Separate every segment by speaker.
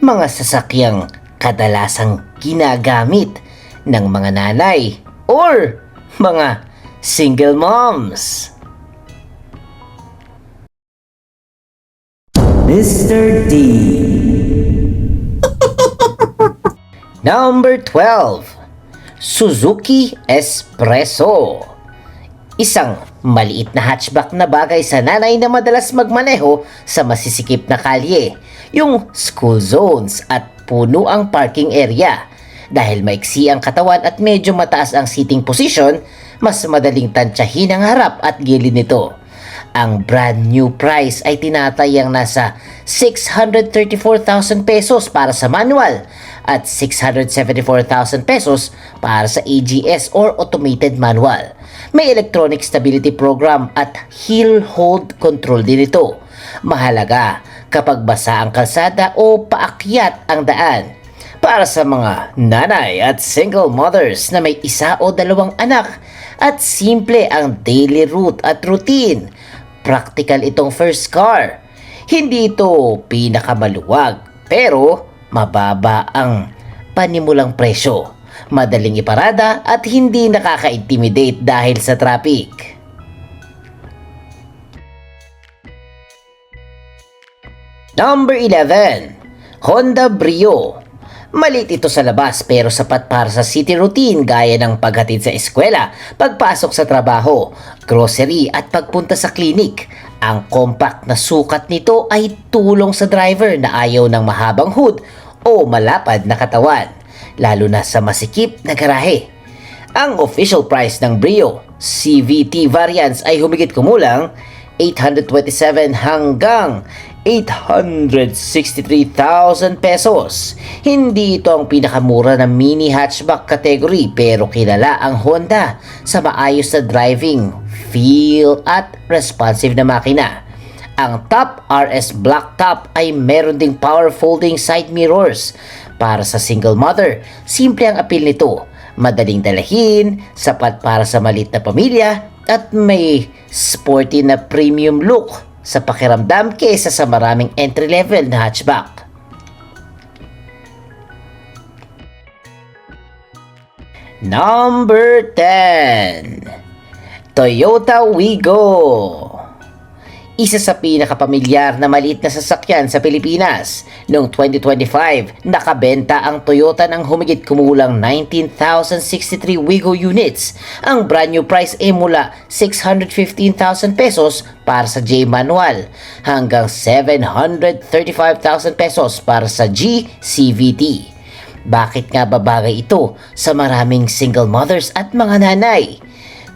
Speaker 1: mga sasakyang kadalasang ginagamit ng mga nanay or mga single moms. Mr. D. Number 12. Suzuki Espresso. Isang maliit na hatchback na bagay sa nanay na madalas magmaneho sa masisikip na kalye, yung school zones at puno ang parking area. Dahil maiksi ang katawan at medyo mataas ang seating position, mas madaling tansyahin ang harap at gilid nito. Ang brand new price ay tinatayang nasa 634,000 pesos para sa manual at 674,000 pesos para sa AGS or automated manual. May electronic stability program at hill hold control din ito. Mahalaga kapag basa ang kalsada o paakyat ang daan. Para sa mga nanay at single mothers na may isa o dalawang anak at simple ang daily route at routine, practical itong first car. Hindi ito pinakamaluwag pero mababa ang panimulang presyo. Madaling iparada at hindi nakaka-intimidate dahil sa traffic. Number 11. Honda Brio. Maliit ito sa labas pero sapat para sa city routine gaya ng paghatid sa eskwela, pagpasok sa trabaho, grocery at pagpunta sa klinik. Ang compact na sukat nito ay tulong sa driver na ayaw ng mahabang hood o malapad na katawan, lalo na sa masikip na garahe. Ang official price ng Brio CVT variants ay humigit kumulang 827 hanggang 863,000 pesos. Hindi ito ang pinakamura na mini hatchback category pero kilala ang Honda sa maayos na driving, feel at responsive na makina. Ang top RS Black Top ay meron ding power folding side mirrors. Para sa single mother, simple ang appeal nito. Madaling dalahin, sapat para sa maliit na pamilya at may sporty na premium look sa pakiramdam kesa sa maraming entry-level na hatchback. Number 10. Toyota Wigo. Isa sa pinakapamilyar na maliit na sasakyan sa Pilipinas. Noong 2025, nakabenta ang Toyota ng humigit kumulang 19,063 Wigo units. Ang brand new price ay mula 615,000 pesos para sa J manual hanggang 735,000 pesos para sa G CVT. Bakit nga babagay ito sa maraming single mothers at mga nanay?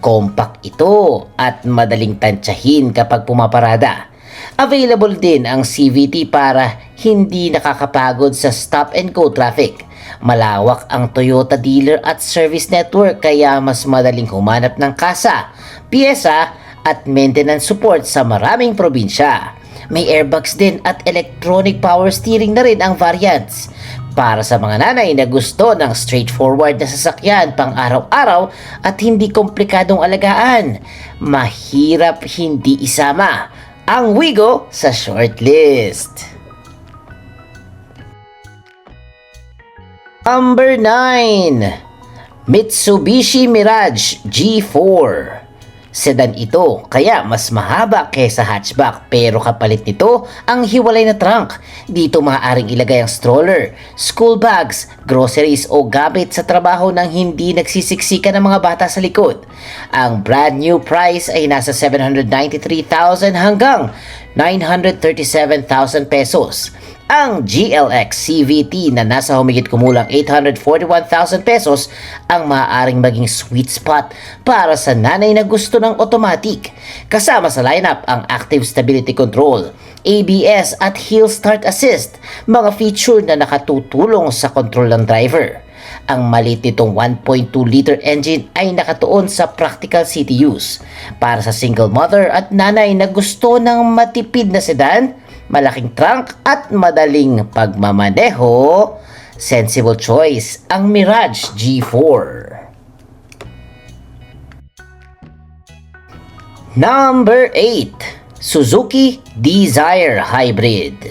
Speaker 1: Compact ito at madaling tansyahin kapag pumaparada. Available din ang CVT para hindi nakakapagod sa stop and go traffic. Malawak ang Toyota dealer at service network kaya mas madaling humanap ng kasa, piyesa at maintenance support sa maraming probinsya. May airbags din at electronic power steering na rin ang variants. Para sa mga nanay na gusto ng straightforward na sasakyan pang araw-araw at hindi komplikadong alagaan, mahirap hindi isama ang Wigo sa shortlist. Number 9. Mitsubishi Mirage G4. Sedan ito kaya mas mahaba kaysa hatchback pero kapalit nito ang hiwalay na trunk. Dito maaaring ilagay ang stroller, school bags, groceries o gamit sa trabaho nang hindi nagsisiksikan ng mga bata sa likod. Ang brand new price ay nasa 793,000 hanggang 937,000 pesos. Ang GLX CVT na nasa humigit kumulang 841,000 pesos ang maaaring maging sweet spot para sa nanay na gusto ng automatic. Kasama sa lineup ang Active Stability Control, ABS at Hill Start Assist, mga feature na nakatutulong sa control ng driver. Ang maliit nitong 1.2 liter engine ay nakatuon sa practical city use. Para sa single mother at nanay na gusto ng matipid na sedan, malaking trunk at madaling pagmamaneho, sensible choice ang Mirage G4. Number 8. Suzuki Dzire Hybrid.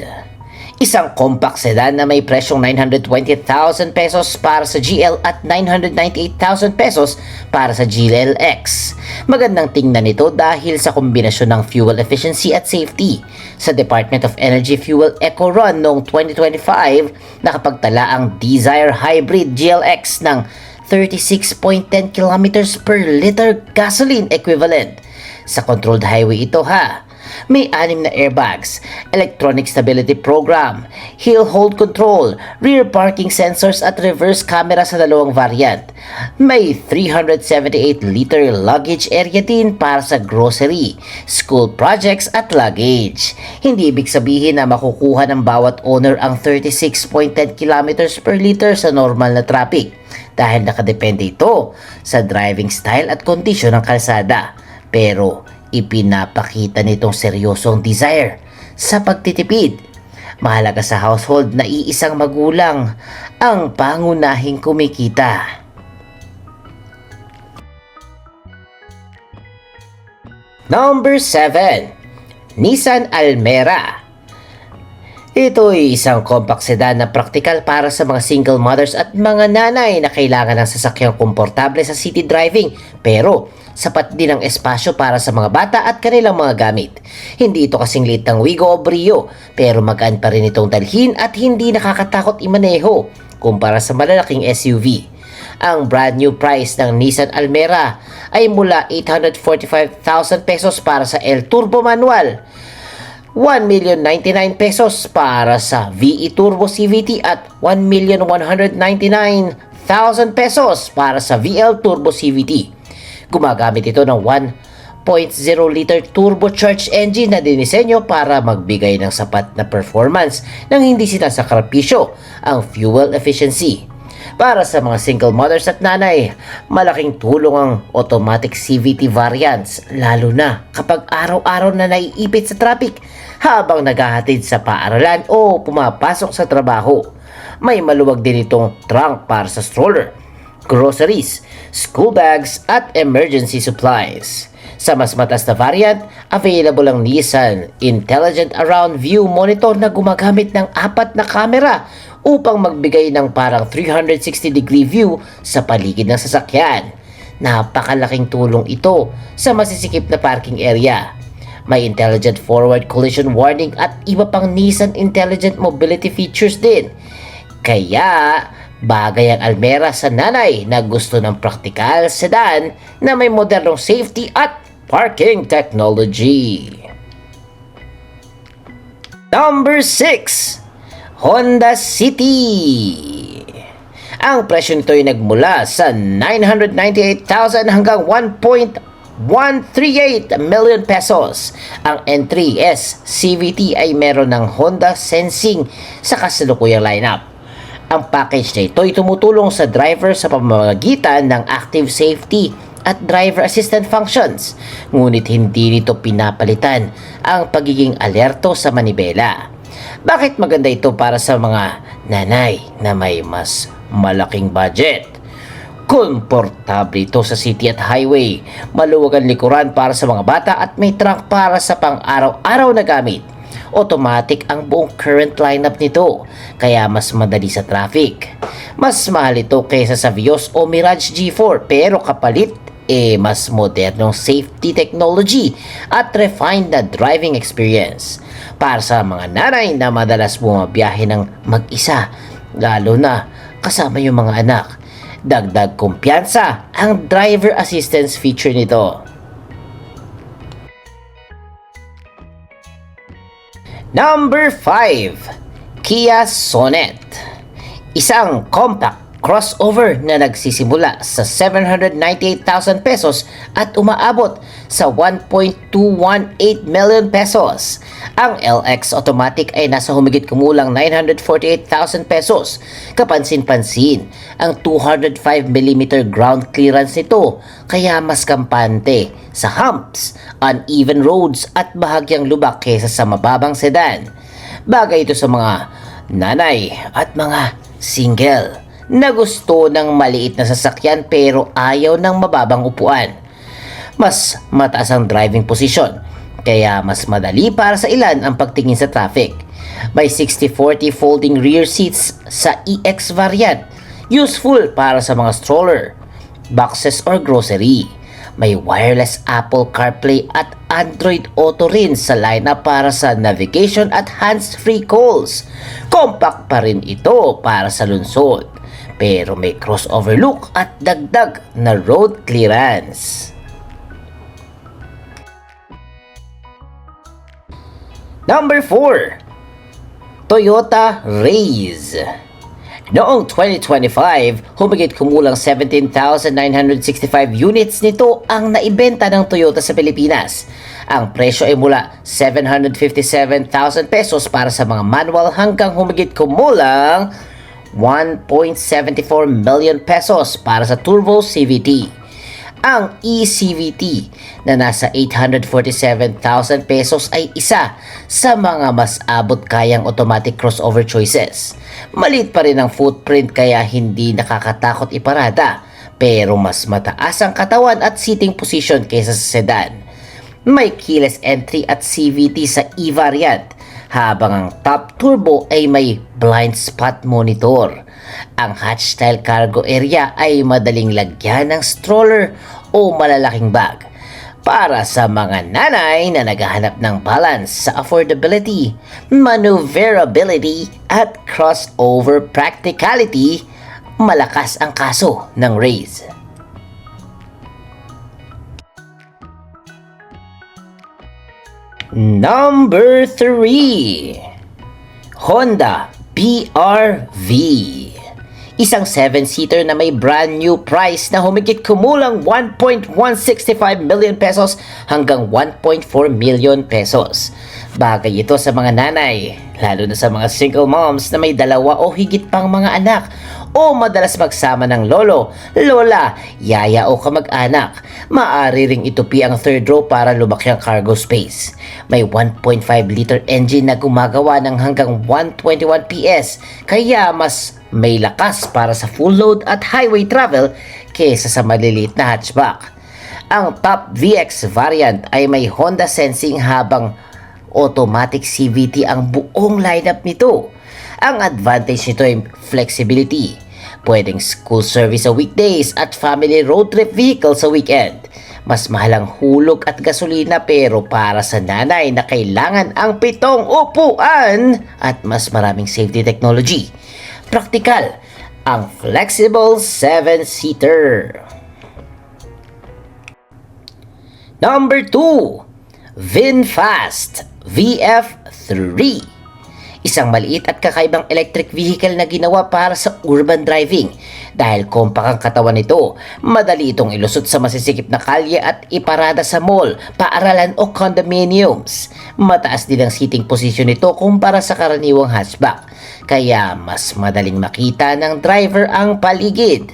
Speaker 1: Isang compact sedan na may presyong 920,000 pesos para sa GL at 998,000 pesos para sa GLX. Magandang tingnan ito dahil sa kombinasyon ng fuel efficiency at safety. Sa Department of Energy Fuel Eco Run noong 2025, nakapagtala ang Dzire Hybrid GLX ng 36.10 kilometers per liter gasoline equivalent. Sa controlled highway ito may 6 na airbags, electronic stability program, hill hold control, rear parking sensors at reverse camera sa dalawang variant. May 378-liter luggage area din para sa grocery, school projects at luggage. Hindi ibig sabihin na makukuha ng bawat owner ang 36.10 kilometers per liter sa normal na traffic dahil nakadepende ito sa driving style at kondisyon ng kalsada. Pero ipinapakita nitong seryosong desire sa pagtitipid. Mahalaga sa household na iisang magulang ang pangunahing kumikita. Number 7. Nissan Almera. Ito ay isang compact sedan na praktikal para sa mga single mothers at mga nanay na kailangan ng sasakyang komportable sa city driving pero sapat din ang espasyo para sa mga bata at kanilang mga gamit. Hindi ito kasing liit ng Wigo o Brio pero magaan pa rin itong dalhin at hindi nakakatakot imaneho kumpara sa malalaking SUV. Ang brand new price ng Nissan Almera ay mula 845,000 pesos para sa L Turbo Manual, 1,099,000 pesos para sa VE Turbo CVT at 1,199,000 pesos para sa VL Turbo CVT. Gumagamit ito ng 1.0-liter turbocharged engine na dinisenyo para magbigay ng sapat na performance nang hindi sinasakripisyo ang fuel efficiency. Para sa mga single mothers at nanay, malaking tulong ang automatic CVT variants lalo na kapag araw-araw na naiipit sa traffic habang naghahatid sa paaralan o pumapasok sa trabaho. May maluwag din itong trunk para sa stroller, groceries, school bags at emergency supplies. Sa mas mataas na variant, available ang Nissan Intelligent Around View Monitor na gumagamit ng 4 na kamera upang magbigay ng parang 360-degree view sa paligid ng sasakyan. Napakalaking tulong ito sa masisikip na parking area. May intelligent forward collision warning at iba pang Nissan Intelligent Mobility features din. Kaya bagay ang Almera sa nanay na gusto ng practical sedan na may modernong safety at parking technology. Number 6. Honda City. Ang presyo nito ay nagmula sa 998,000 hanggang 1.138 million pesos. Ang N3S CVT ay meron ng Honda Sensing sa kasalukuyang lineup. Ang package na ito ay tumutulong sa driver sa pamamagitan ng active safety at driver assistant functions. Ngunit hindi nito pinapalitan ang pagiging alerto sa manibela. Bakit maganda ito para sa mga nanay na may mas malaking budget? Komportable ito sa city at highway. Maluwag ang likuran para sa mga bata at may trunk para sa pang-araw-araw na gamit. Automatic ang buong current lineup nito, kaya mas madali sa traffic. Mas mahal ito kaysa sa Vios o Mirage G4 pero kapalit mas modernong safety technology at refined na driving experience. Para sa mga nanay na madalas bumabiyahe ng mag-isa, lalo na kasama yung mga anak, dagdag kumpiyansa ang driver assistance feature nito. Number 5. Kia Sonet. Isang compact crossover na nagsisimula sa 798,000 pesos at umaabot sa 1.218 million pesos. Ang LX Automatic ay nasa humigit kumulang 948,000 pesos. Kapansin-pansin ang 205mm ground clearance nito kaya mas kampante sa humps, uneven roads at bahagyang lubak kaysa sa mababang sedan. Bagay ito sa mga nanay at mga single na gusto ng maliit na sasakyan pero ayaw ng mababang upuan. Mas mataas ang driving position, kaya mas madali para sa ilan ang pagtingin sa traffic. May 60/40 folding rear seats sa EX variant. Useful para sa mga stroller, boxes or grocery. May wireless Apple CarPlay at Android Auto rin sa lineup para sa navigation at hands-free calls. Compact pa rin ito para sa lungsod, pero may crossover look at dagdag na road clearance. Number 4, Toyota Raze. Noong 2025, humigit kumulang 17,965 units nito ang naibenta ng Toyota sa Pilipinas. Ang presyo ay mula 757,000 pesos para sa mga manual hanggang humigit kumulang 1.74 million pesos para sa turbo CVT. Ang eCVT na nasa 847,000 pesos ay isa sa mga mas abot kayang automatic crossover choices. Maliit pa rin ang footprint kaya hindi nakakatakot iparada, pero mas mataas ang katawan at seating position kaysa sa sedan. May keyless entry at CVT sa E-variant, habang ang top turbo ay may blind spot monitor. Ang hatch style cargo area ay madaling lagyan ng stroller o malalaking bag. Para sa mga nanay na naghahanap ng balance sa affordability, maneuverability at crossover practicality, malakas ang kaso ng Raze. Number 3, Honda BR-V. Isang 7-seater na may brand new price na humigit kumulang 1.165 million pesos hanggang 1.4 million pesos. Bagay ito sa mga nanay, lalo na sa mga single moms na may dalawa o higit pang mga anak o madalas magsama ng lolo, lola, yaya o kamag-anak. Maaari ring itupi ang third row para lumaki ang cargo space. May 1.5 liter engine na gumagawa ng hanggang 121 PS, kaya mas may lakas para sa full load at highway travel kaysa sa maliliit na hatchback. Ang top VX variant ay may Honda Sensing habang automatic CVT ang buong lineup nito. Ang advantage nito ay flexibility. Pwedeng school service sa weekdays at family road trip vehicle sa weekend. Mas mahal ang hulog at gasolina, pero para sa nanay na kailangan ang 7 upuan at mas maraming safety technology, praktikal ang flexible 7-seater. Number 2, VinFast VF3. Isang maliit at kakaibang electric vehicle na ginawa para sa urban driving. Dahil compact ang katawan nito, madali itong ilusot sa masisikip na kalye at iparada sa mall, paaralan o condominiums. Mataas din ang seating position nito kumpara sa karaniwang hatchback, kaya mas madaling makita ng driver ang paligid.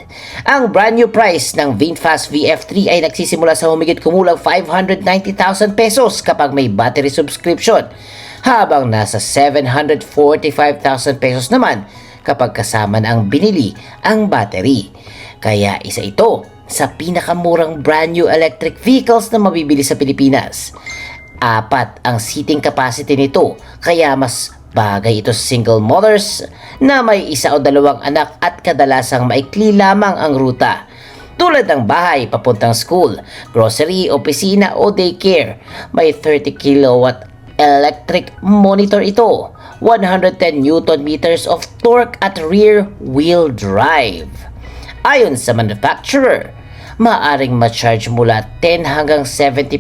Speaker 1: Ang brand new price ng VinFast VF3 ay nagsisimula sa humigit kumulang 590,000 pesos kapag may battery subscription, habang nasa 745,000 pesos naman kapag kasama na ang binili ang battery. Kaya isa ito sa pinakamurang brand new electric vehicles na mabibili sa Pilipinas. 4 ang seating capacity nito, kaya mas bagay ito sa single mothers na may 1 o 2 anak at kadalasang maikli lamang ang ruta. Tulad ng bahay papuntang school, grocery, opisina o daycare. May 30 kilowatt electric monitor ito, 110 Newton meters of torque at rear wheel drive. Ayon sa manufacturer, maaring ma-charge mula 10 hanggang 70%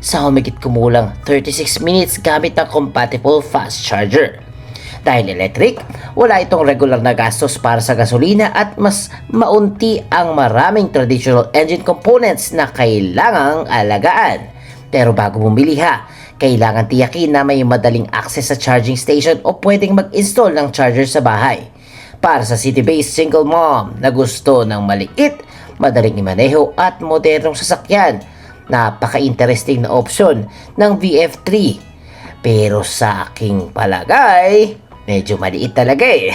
Speaker 1: sa humigit kumulang 36 minutes gamit ang compatible fast charger. Dahil electric, wala itong regular na gastos para sa gasolina at mas maunti ang maraming traditional engine components na kailangang alagaan. Pero bago bumili kailangan tiyakin na may madaling access sa charging station o pwedeng mag-install ng charger sa bahay. Para sa city-based single mom na gusto ng maliit, madaling imaneho at modernong sasakyan, napaka-interesting na option ng VF3. Pero sa aking palagay, medyo maliit talaga eh.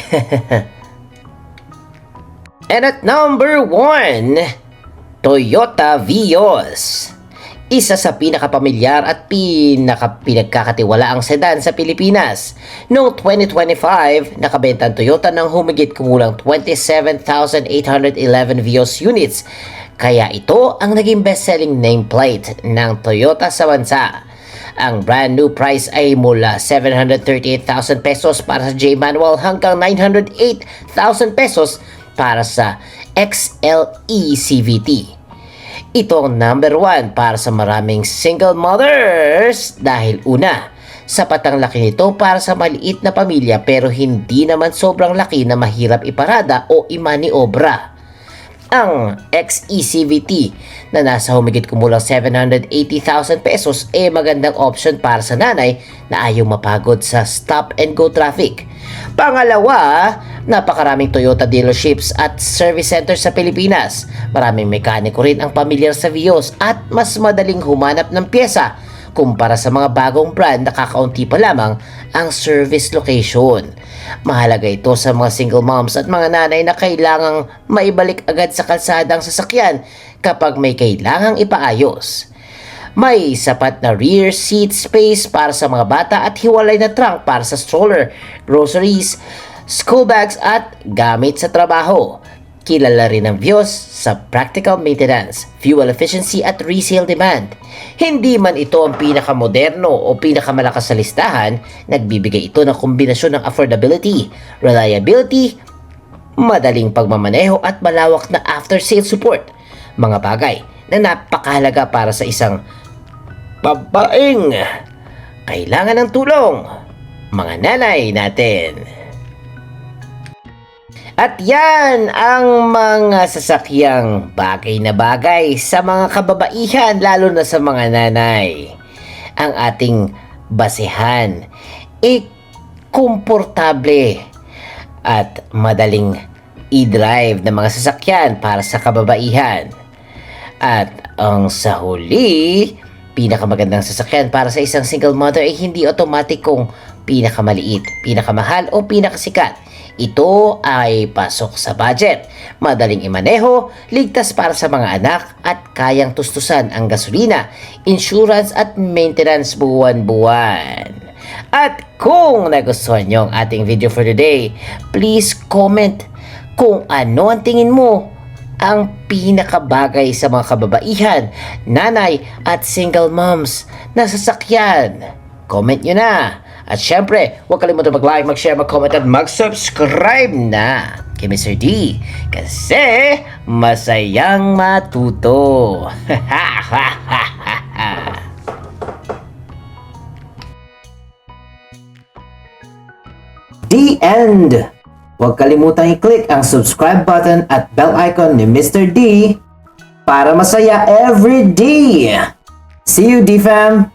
Speaker 1: And at number 1, Toyota Vios. Isa sa pinakapamilyar at pinagkakatiwalaang sedan sa Pilipinas. Noong 2025, nakabenta ang Toyota ng humigit kumulang 27,811 Vios units. Kaya ito ang naging best-selling nameplate ng Toyota sa bansa. Ang brand new price ay mula 738,000 pesos para sa J-Manual hanggang 908,000 pesos para sa XLE CVT. Ito ang number 1 para sa maraming single mothers dahil una, sapat ang laki nito para sa maliit na pamilya pero hindi naman sobrang laki na mahirap iparada o imaniobra. Ang XECVT na nasa humigit kumulang 780,000 pesos ay magandang option para sa nanay na ayaw mapagod sa stop and go traffic. Pangalawa, napakaraming Toyota dealerships at service centers sa Pilipinas. Maraming mekaniko rin ang pamilyar sa Vios at mas madaling humanap ng pyesa kumpara sa mga bagong brand na kakaunti pa lamang ang service location. Mahalaga ito sa mga single moms at mga nanay na kailangang maibalik agad sa kalsada ang sasakyan kapag may kailangang ipaayos. May sapat na rear seat space para sa mga bata at hiwalay na trunk para sa stroller, groceries, school bags at gamit sa trabaho. Kilala rin ang Vios sa practical maintenance, fuel efficiency at resale demand. Hindi man ito ang pinakamoderno o pinakamalakas sa listahan, nagbibigay ito ng kombinasyon ng affordability, reliability, madaling pagmamaneho at malawak na after-sale support. Mga bagay na napakahalaga para sa isang babaeng kailangan ng tulong, mga nanay natin. At yan ang mga sasakyang bagay na bagay sa mga kababaihan, lalo na sa mga nanay. Ang ating basehan ay komportable at madaling i-drive na mga sasakyan para sa kababaihan. At ang sa huli, pinakamagandang sasakyan para sa isang single mother ay hindi automatikong pinakamaliit, pinakamahal o pinakasikat. Ito ay pasok sa budget, madaling imaneho, ligtas para sa mga anak at kayang tustusan ang gasolina, insurance at maintenance buwan-buwan. At kung nagustuhan nyo ang ating video for today, please comment kung ano ang tingin mo ang pinakabagay sa mga kababaihan, nanay at single moms na sasakyan. Comment nyo na. At syempre, huwag kalimutan mag-like, mag-share, mag-comment at mag-subscribe na kay Mr. D kasi masayang matuto. The end! Huwag kalimutan i-click ang subscribe button at bell icon ni Mr. D para masaya every day. See you, D-Fam!